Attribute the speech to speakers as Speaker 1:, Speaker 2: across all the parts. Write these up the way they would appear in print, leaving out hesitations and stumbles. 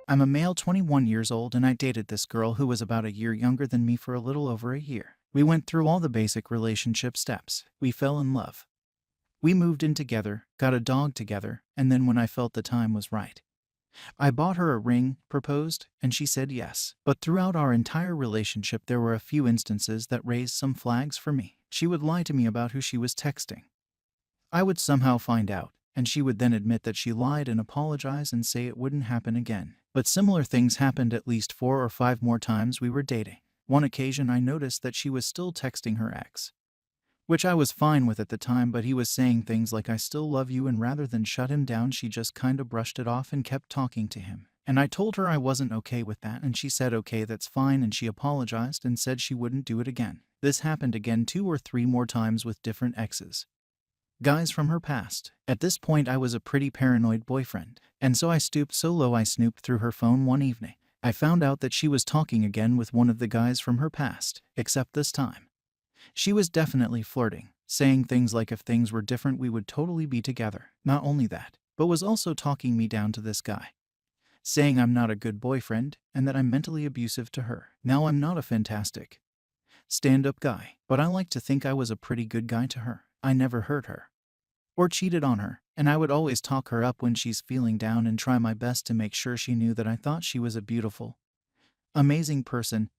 Speaker 1: I'm a male 21 years old and I dated this girl who was about a year younger than me for a little over a year. We went through all the basic relationship steps. We fell in love. We moved in together, got a dog together, and then when I felt the time was right, I bought her a ring, proposed, and she said yes. But throughout our entire relationship there were a few instances that raised some flags for me. She would lie to me about who she was texting. I would somehow find out, and she would then admit that she lied and apologize and say it wouldn't happen again. But similar things happened at least 4 or 5 more times we were dating. One occasion I noticed that she was still texting her ex, which I was fine with at the time, but he was saying things like "I still love you," and rather than shut him down she just kinda brushed it off and kept talking to him. And I told her I wasn't okay with that, and she said okay, that's fine, and she apologized and said she wouldn't do it again. This happened again 2 or 3 more times with different exes, guys from her past. At this point I was a pretty paranoid boyfriend, and so I stooped so low I snooped through her phone one evening. I found out that she was talking again with one of the guys from her past, except this time she was definitely flirting, saying things like if things were different we would totally be together. Not only that, but was also talking me down to this guy, saying I'm not a good boyfriend and that I'm mentally abusive to her. Now I'm not a fantastic stand-up guy, but I like to think I was a pretty good guy to her. I never hurt her or cheated on her, and I would always talk her up when she's feeling down and try my best to make sure she knew that I thought she was a beautiful, amazing person,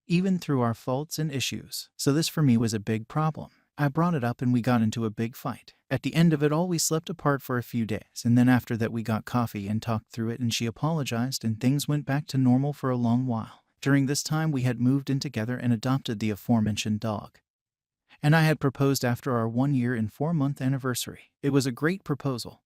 Speaker 1: even through our faults and issues. So this for me was a big problem. I brought it up and we got into a big fight. At the end of it all we slept apart for a few days, and then after that we got coffee and talked through it and she apologized and things went back to normal for a long while. During this time we had moved in together and adopted the aforementioned dog. And I had proposed after our 1 year and 4 month anniversary. It was a great proposal.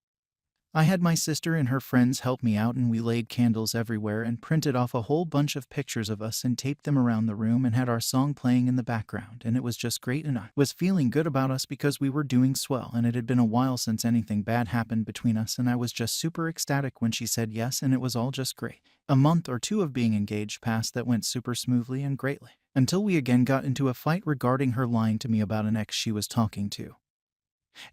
Speaker 1: I had my sister and her friends help me out and we laid candles everywhere and printed off a whole bunch of pictures of us and taped them around the room and had our song playing in the background, and it was just great, and I was feeling good about us because we were doing swell, and it had been a while since anything bad happened between us, and I was just super ecstatic when she said yes, and it was all just great. A month or 2 of being engaged passed that went super smoothly and greatly, until we again got into a fight regarding her lying to me about an ex she was talking to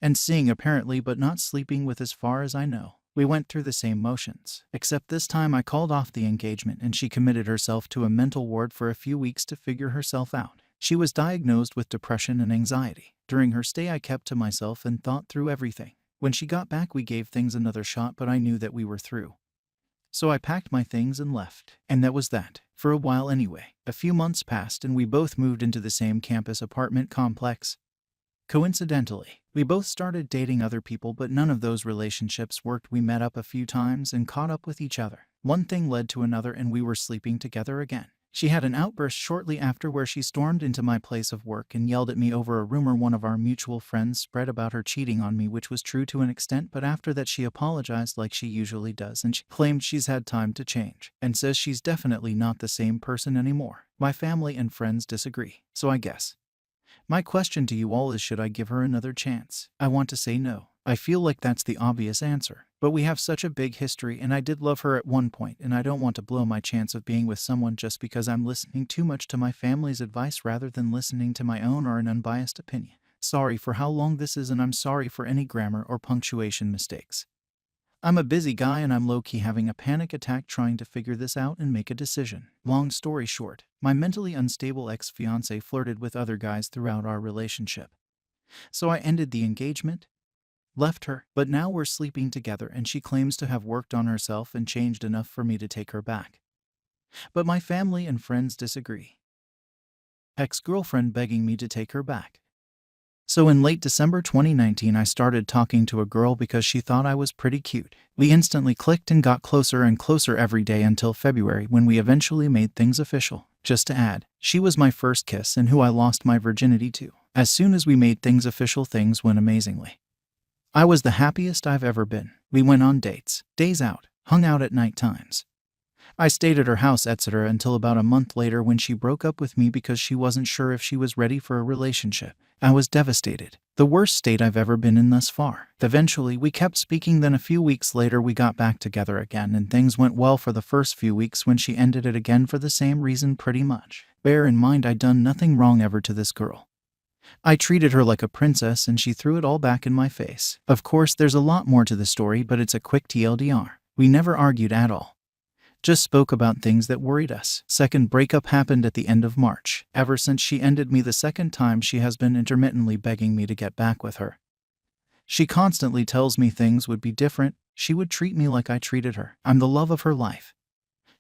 Speaker 1: and seeing apparently, but not sleeping with as far as I know. We went through the same motions, except this time I called off the engagement and she committed herself to a mental ward for a few weeks to figure herself out. She was diagnosed with depression and anxiety. During her stay I kept to myself and thought through everything. When she got back we gave things another shot, but I knew that we were through. So I packed my things and left. And that was that. For a while anyway. A few months passed and we both moved into the same campus apartment complex. Coincidentally, we both started dating other people, but none of those relationships worked. We met up a few times and caught up with each other. One thing led to another and we were sleeping together again. She had an outburst shortly after where she stormed into my place of work and yelled at me over a rumor one of our mutual friends spread about her cheating on me, which was true to an extent, but after that she apologized like she usually does and she claimed she's had time to change and says she's definitely not the same person anymore. My family and friends disagree, so I guess my question to you all is, should I give her another chance? I want to say no. I feel like that's the obvious answer. But we have such a big history and I did love her at one point, and I don't want to blow my chance of being with someone just because I'm listening too much to my family's advice rather than listening to my own or an unbiased opinion. Sorry for how long this is, and I'm sorry for any grammar or punctuation mistakes. I'm a busy guy and I'm low-key having a panic attack trying to figure this out and make a decision. Long story short, my mentally unstable ex-fiancé flirted with other guys throughout our relationship. So I ended the engagement, left her, but now we're sleeping together and she claims to have worked on herself and changed enough for me to take her back. But my family and friends disagree. Ex-girlfriend begging me to take her back. So in late December 2019 I started talking to a girl because she thought I was pretty cute. We instantly clicked and got closer and closer every day until February, when we eventually made things official. Just to add, she was my first kiss and who I lost my virginity to. As soon as we made things official, things went amazingly. I was the happiest I've ever been. We went on dates, days out, hung out at night times. I stayed at her house, etc., until about a month later when she broke up with me because she wasn't sure if she was ready for a relationship. I was devastated. The worst state I've ever been in thus far. Eventually, we kept speaking, then a few weeks later we got back together again and things went well for the first few weeks, when she ended it again for the same reason pretty much. Bear in mind I'd done nothing wrong ever to this girl. I treated her like a princess and she threw it all back in my face. Of course there's a lot more to the story, but it's a quick TLDR. We never argued at all. Just spoke about things that worried us. Second breakup happened at the end of March. Ever since she ended me the second time, she has been intermittently begging me to get back with her. She constantly tells me things would be different. She would treat me like I treated her. I'm the love of her life.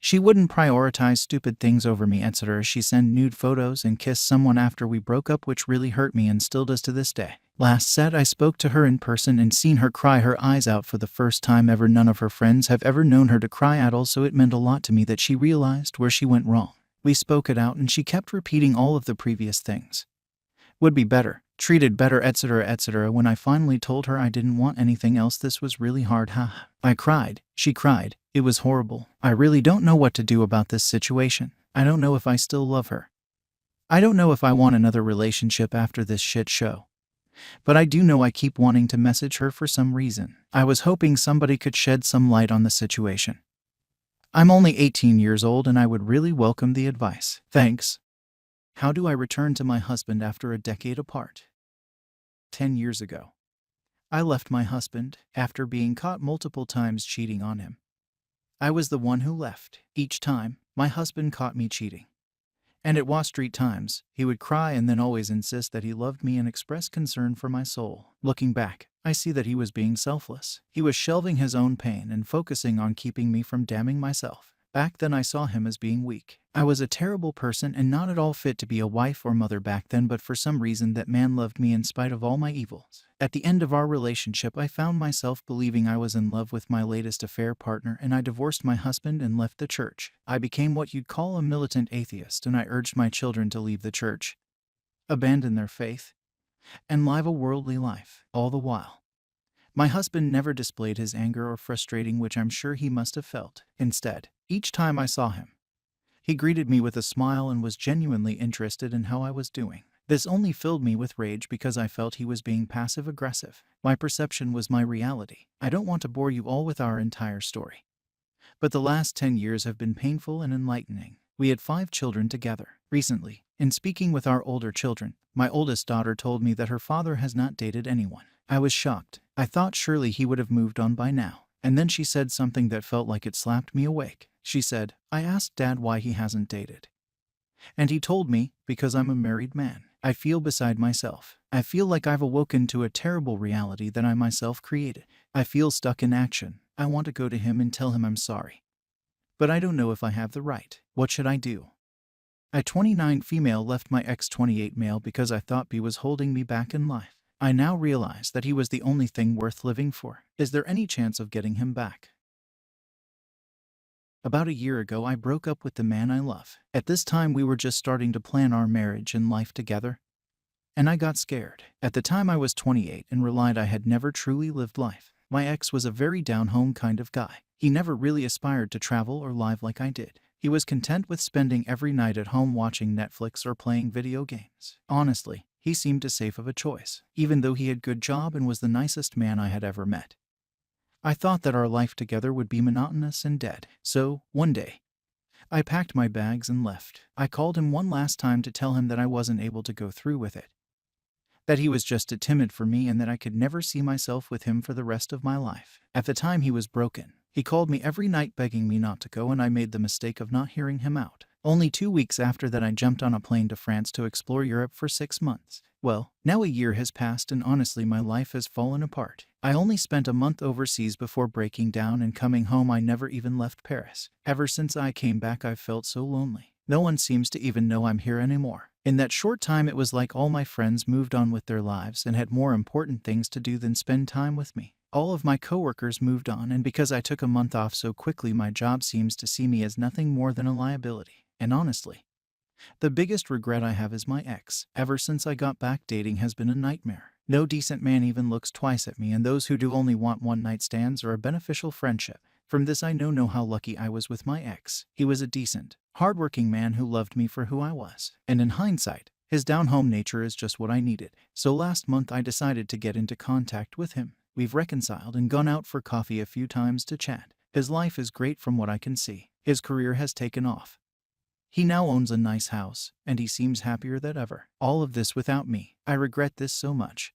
Speaker 1: She wouldn't prioritize stupid things over me, etc. She sent nude photos and kissed someone after we broke up, which really hurt me and still does to this day. Last said I spoke to her in person and seen her cry her eyes out for the first time ever. None of her friends have ever known her to cry at all, so it meant a lot to me that she realized where she went wrong. We spoke it out and she kept repeating all of the previous things. Would be better, treated better, etc., etc. When I finally told her I didn't want anything else, this was really hard. I cried. She cried. It was horrible. I really don't know what to do about this situation. I don't know if I still love her. I don't know if I want another relationship after this shit show. But I do know I keep wanting to message her for some reason. I was hoping somebody could shed some light on the situation. I'm only 18 years old and I would really welcome the advice. Thanks. How do I return to my husband after a decade apart? 10 years ago, I left my husband after being caught multiple times cheating on him. I was the one who left. Each time, my husband caught me cheating. And at Wall Street times, he would cry and then always insist that he loved me and express concern for my soul. Looking back, I see that he was being selfless. He was shelving his own pain and focusing on keeping me from damning myself. Back then I saw him as being weak. I was a terrible person and not at all fit to be a wife or mother back then, but for some reason that man loved me in spite of all my evils. At the end of our relationship, I found myself believing I was in love with my latest affair partner, and I divorced my husband and left the church. I became what you'd call a militant atheist, and I urged my children to leave the church, abandon their faith, and live a worldly life. All the while, my husband never displayed his anger or frustration, which I'm sure he must have felt. Instead, each time I saw him, he greeted me with a smile and was genuinely interested in how I was doing. This only filled me with rage because I felt he was being passive-aggressive. My perception was my reality. I don't want to bore you all with our entire story, but the last 10 years have been painful and enlightening. We had 5 children together. Recently, in speaking with our older children, my oldest daughter told me that her father has not dated anyone. I was shocked. I thought surely he would have moved on by now. And then she said something that felt like it slapped me awake. She said, I asked Dad why he hasn't dated. And he told me, because I'm a married man. I feel beside myself. I feel like I've awoken to a terrible reality that I myself created. I feel stuck in action. I want to go to him and tell him I'm sorry, but I don't know if I have the right. What should I do? I, 29 female, left my ex 28 male because I thought he was holding me back in life. I now realize that he was the only thing worth living for. Is there any chance of getting him back? About a year ago, I broke up with the man I love. At this time, we were just starting to plan our marriage and life together, and I got scared. At the time, I was 28 and realized I had never truly lived life. My ex was a very down-home kind of guy. He never really aspired to travel or live like I did. He was content with spending every night at home watching Netflix or playing video games. Honestly, he seemed a safe of a choice, even though he had a good job and was the nicest man I had ever met. I thought that our life together would be monotonous and dead. So, one day, I packed my bags and left. I called him one last time to tell him that I wasn't able to go through with it, that he was just too timid for me and that I could never see myself with him for the rest of my life. At the time, he was broken. He called me every night begging me not to go, and I made the mistake of not hearing him out. Only 2 weeks after that, I jumped on a plane to France to explore Europe for 6 months. Well, now a year has passed and honestly my life has fallen apart. I only spent a month overseas before breaking down and coming home. I never even left Paris. Ever since I came back, I've felt so lonely. No one seems to even know I'm here anymore. In that short time, it was like all my friends moved on with their lives and had more important things to do than spend time with me. All of my coworkers moved on, and because I took a month off so quickly, my job seems to see me as nothing more than a liability. And honestly, the biggest regret I have is my ex. Ever since I got back, dating has been a nightmare. No decent man even looks twice at me, and those who do only want one-night stands or a beneficial friendship. From this, I know how lucky I was with my ex. He was a decent, hardworking man who loved me for who I was. And in hindsight, his down-home nature is just what I needed. So last month, I decided to get into contact with him. We've reconciled and gone out for coffee a few times to chat. His life is great from what I can see. His career has taken off. He now owns a nice house, and he seems happier than ever. All of this without me. I regret this so much.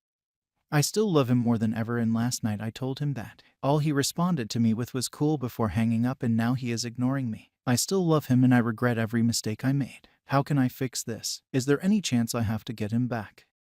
Speaker 1: I still love him more than ever, and last night I told him that. All he responded to me with was cool before hanging up, and now he is ignoring me. I still love him and I regret every mistake I made. How can I fix this? Is there any chance I have to get him back?